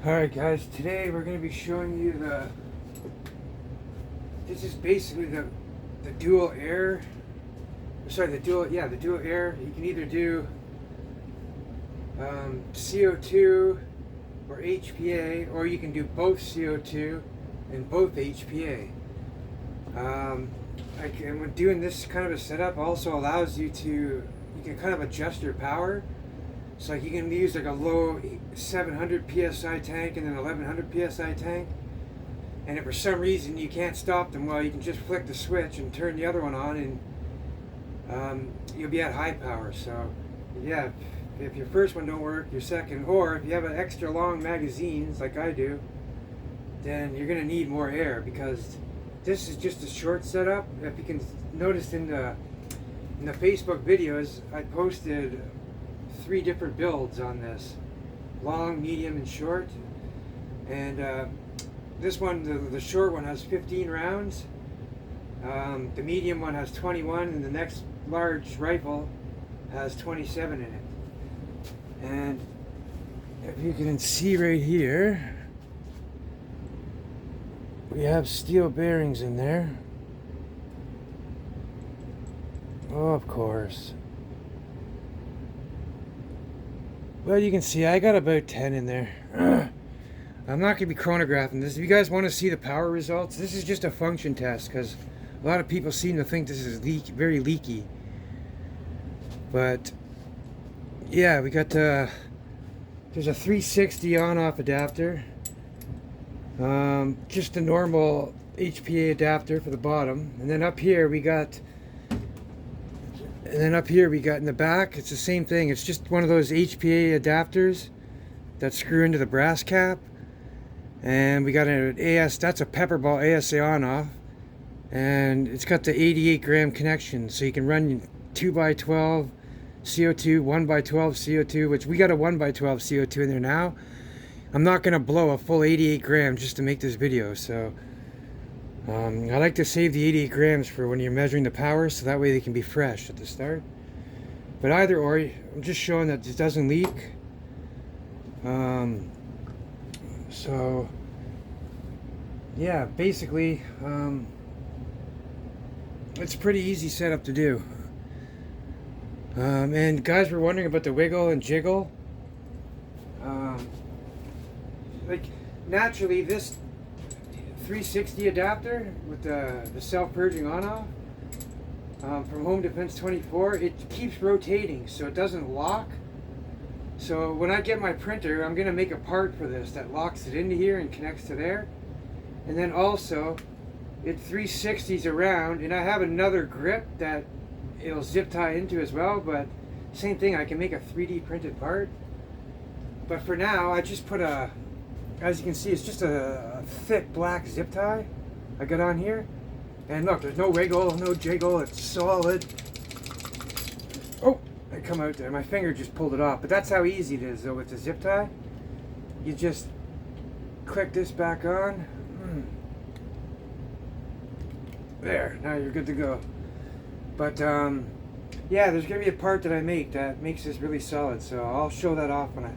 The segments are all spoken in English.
Alright guys, today we're going to be showing you this is basically the dual air, sorry, the dual air. You can either do CO2 or HPA, or you can do both CO2 and both HPA. And when doing this kind of a setup also allows you can kind of adjust your power. So like you can use like a low 700 psi tank and then 1100 psi tank, and if for some reason you can't stop them, well, you can just flick the switch and turn the other one on, and you'll be at high power. So yeah, if your first one don't work, your second, or if you have an extra long magazines like I do, then you're gonna need more air, because this is just a short setup. If you can notice in the Facebook videos, I posted 3 different builds on this: long, medium, and short. And this one, the short one, has 15 rounds. The medium one has 21, and the next large rifle has 27 in it. And if you can see right here, we have steel bearings in there. Oh, of course. Well, you can see I got about 10 in there. I'm not going to be chronographing this. If you guys want to see the power results, this is just a function test, because a lot of people seem to think this is very leaky. But yeah, we got there's a 360 on-off adapter. Just a normal HPA adapter for the bottom, and then up here we got in the back, it's the same thing. It's just one of those HPA adapters that screw into the brass cap. And we got an that's a Pepperball ASA on-off. And it's got the 88 gram connection, so you can run 2x12 CO2, 1x12 CO2, which we got a 1x12 CO2 in there now. I'm not going to blow a full 88 grams just to make this video, so I like to save the 88 grams for when you're measuring the power, so that way they can be fresh at the start. But either or, I'm just showing that it doesn't leak. So yeah, basically it's a pretty easy setup to do. And guys were wondering about the wiggle and jiggle. Like naturally, this 360 adapter with the self-purging on-off from Home Defense 24, it keeps rotating, so it doesn't lock. So when I get my printer, I'm going to make a part for this that locks it into here and connects to there. And then also, it 360s around, and I have another grip that it'll zip tie into as well, but same thing, I can make a 3D printed part. But for now, I just put as you can see, it's just a thick black zip tie I got on here. And look, there's no wiggle, no jiggle, it's solid. Oh, I come out there, my finger just pulled it off. But that's how easy it is though with the zip tie. You just click this back on. There, now you're good to go. But yeah, there's gonna be a part that I make that makes this really solid, so I'll show that off when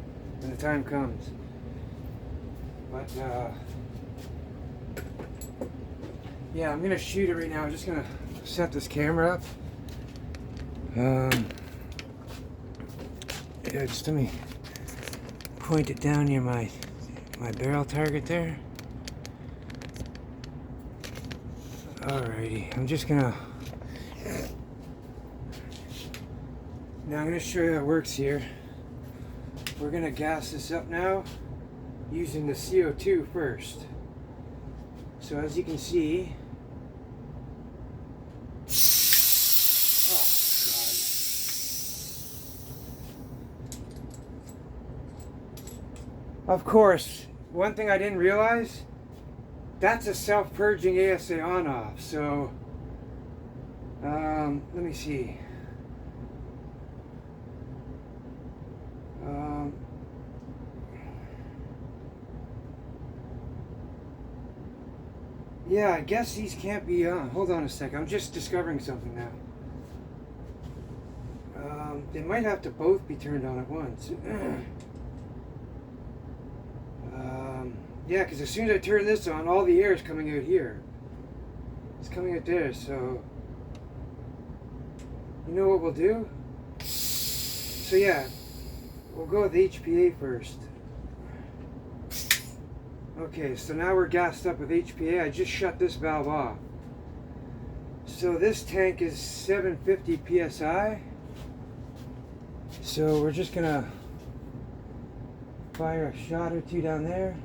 the time comes. But yeah, I'm gonna shoot it right now. I'm just gonna set this camera up. Yeah, just let me point it down near my barrel target there. Alrighty, I'm gonna show you how it works here. We're gonna gas this up now using the CO2 first. So as you can see, of course, one thing I didn't realize, that's a self-purging ASA on-off. So let me see. Yeah, I guess these can't be on. Hold on a second. I'm just discovering something now. They might have to both be turned on at once. Yeah, because as soon as I turn this on, all the air is coming out here. It's coming out there, so you know what we'll do? So yeah, we'll go with HPA first. Okay, so now we're gassed up with HPA. I just shut this valve off. So this tank is 750 psi. So we're just gonna fire a shot or two down there.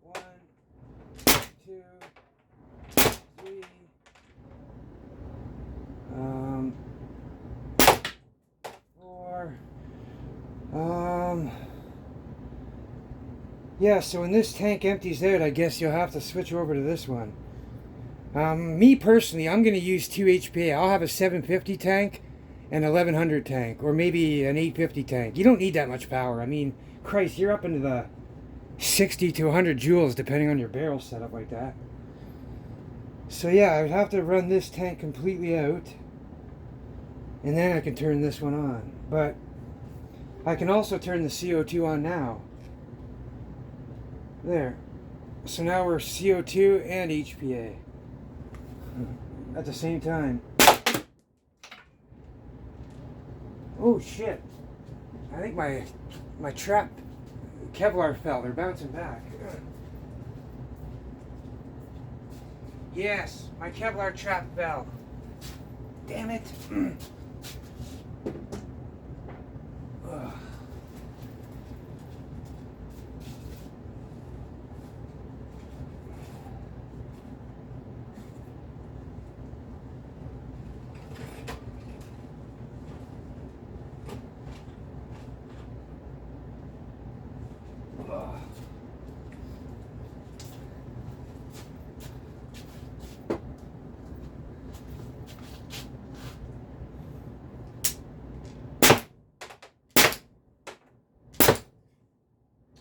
1, 2, 3. 4. Yeah, so when this tank empties out, I guess you'll have to switch over to this one. Me personally, I'm going to use 2 HPA. I'll have a 750 tank and 1100 tank, or maybe an 850 tank. You don't need that much power. I mean, Christ, you're up into the 60 to 100 joules depending on your barrel setup like that. So yeah, I would have to run this tank completely out, and then I can turn this one on. But I can also turn the CO2 on now. There. So now we're CO2 and HPA at the same time. Oh shit. I think my trap Kevlar fell. They're bouncing back. Yes, my Kevlar trap fell. Damn it.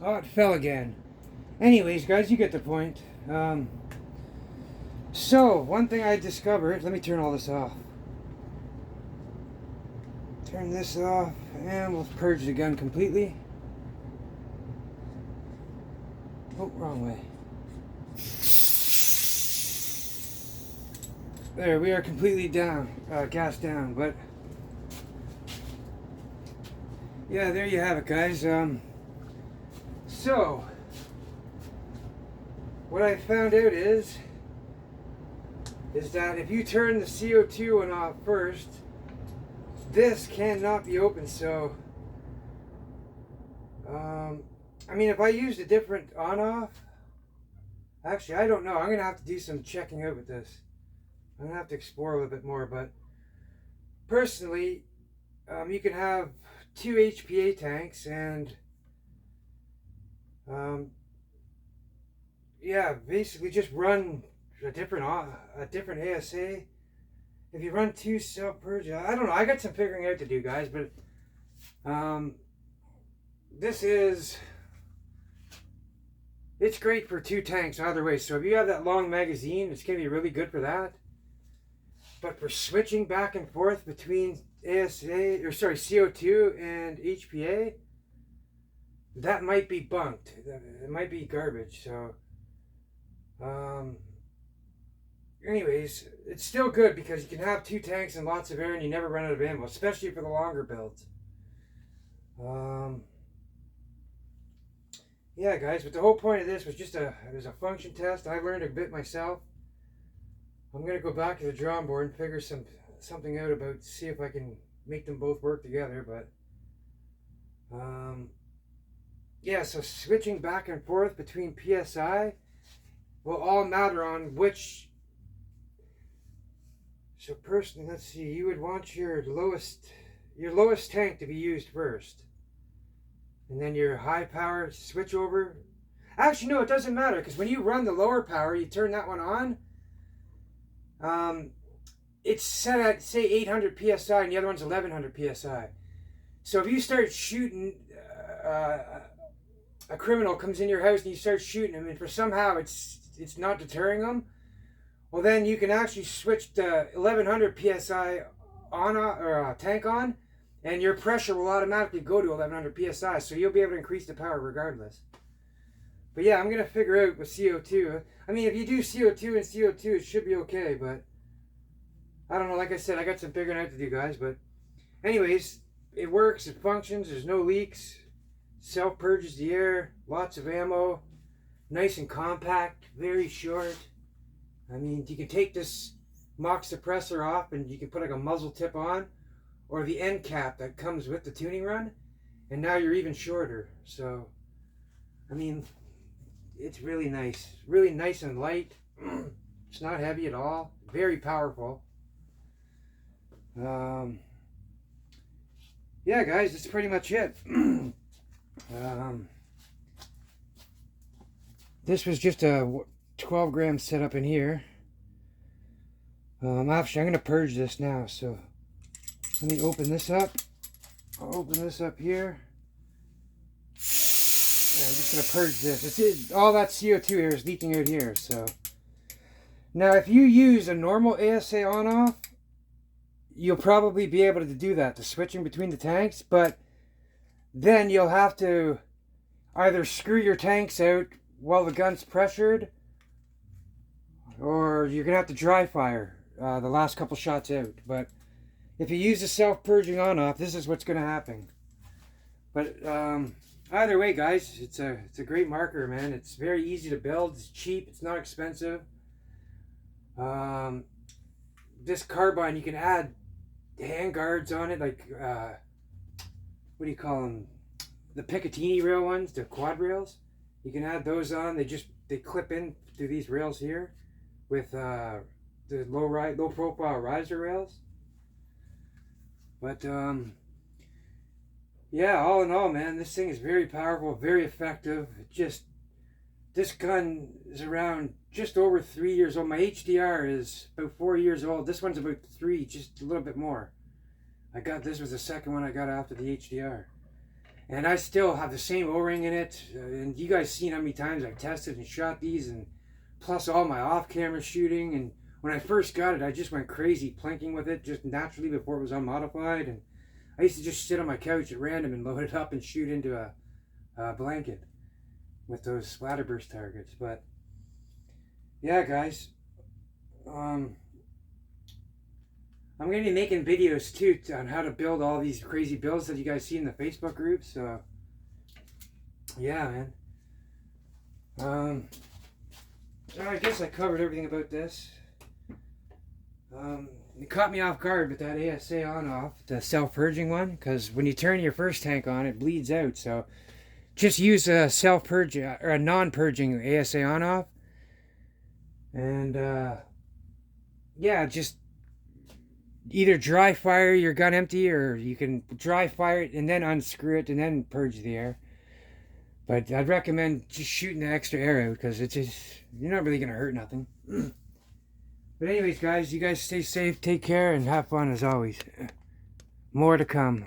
Oh, it fell again. Anyways, guys, you get the point. So, one thing I discovered, let me turn all this off. Turn this off, and we'll purge the gun completely. Oh, wrong way. There, we are completely down, gas down, but yeah, there you have it, guys. So, what I found out is that if you turn the CO2 one off first, this cannot be open. So, I mean, if I used a different on-off, actually, I don't know. I'm going to have to do some checking out with this. I'm going to have to explore a little bit more, but personally, you can have 2 HPA tanks and yeah, basically just run a different ASA. If you run 2 self-purge, I don't know. I got some figuring out to do, guys, but it's great for 2 tanks either way. So if you have that long magazine, it's going to be really good for that. But for switching back and forth between CO2 and HPA, that might be bunked. It might be garbage. So, anyways, it's still good because you can have 2 tanks and lots of air and you never run out of ammo, especially for the longer builds. Yeah, guys, but the whole point of this was just it was a function test. I learned a bit myself. I'm going to go back to the drawing board and figure something out about, see if I can make them both work together, but yeah, so switching back and forth between PSI will all matter on which. So personally, let's see, you would want your lowest tank to be used first. And then your high power switch over. Actually, no, it doesn't matter, because when you run the lower power, you turn that one on. It's set at, say, 800 PSI and the other one's 1100 PSI. So if you start shooting, a criminal comes in your house and you start shooting him, and for somehow it's not deterring them, well then you can actually switch the 1100 PSI on or tank on, and your pressure will automatically go to 1100 PSI, so you'll be able to increase the power regardless. But yeah, I'm gonna figure out with CO2. I mean, if you do CO2 and CO2, it should be okay. But I don't know. Like I said, I got some figuring out to do, guys. But anyways, it works. It functions. There's no leaks. Self purges the air. Lots of ammo. Nice and compact. Very short. I mean, you can take this mock suppressor off and you can put like a muzzle tip on, or the end cap that comes with the tuning run, and now you're even shorter. So, I mean, it's really nice and light. It's not heavy at all. Very powerful. Yeah, guys, that's pretty much it. This was just a 12 gram setup in here. Actually, I'm going to purge this now, so let me open this up. I'll open this up here. Yeah, I'm just going to purge this. All that CO2 here is leaking out here, so. Now, if you use a normal ASA on-off, you'll probably be able to do that, the switching between the tanks, but then you'll have to either screw your tanks out while the gun's pressured, or you're going to have to dry fire the last couple shots out. But if you use a self-purging on-off, this is what's going to happen. But either way, guys, it's a great marker, man. It's very easy to build. It's cheap. It's not expensive. This carbine, you can add hand guards on it, like what do you call them? The Picatinny rail ones, the quad rails. You can add those on. They clip in through these rails here with the low profile riser rails. But yeah, all in all, man, this thing is very powerful, very effective. This gun is around just over 3 years old. My HDR is about 4 years old. This one's about 3, just a little bit more. This was the second one I got after the HDR. And I still have the same O-ring in it. And you guys seen how many times I've tested and shot these, and plus all my off-camera shooting. And when I first got it, I just went crazy plinking with it just naturally before it was unmodified. And I used to just sit on my couch at random and load it up and shoot into a blanket with those splatterburst targets. But yeah, guys, I'm going to be making videos too on how to build all these crazy builds that you guys see in the Facebook groups. So yeah, man. I guess I covered everything about this. It caught me off guard with that ASA on-off, the self-purging one, because when you turn your first tank on, it bleeds out. So just use a self-purge or a non-purging ASA on-off. And yeah, just either dry fire your gun empty, or you can dry fire it and then unscrew it and then purge the air. But I'd recommend just shooting the extra air out, because you're not really going to hurt nothing. But anyways, guys, you guys stay safe, take care, and have fun as always. More to come.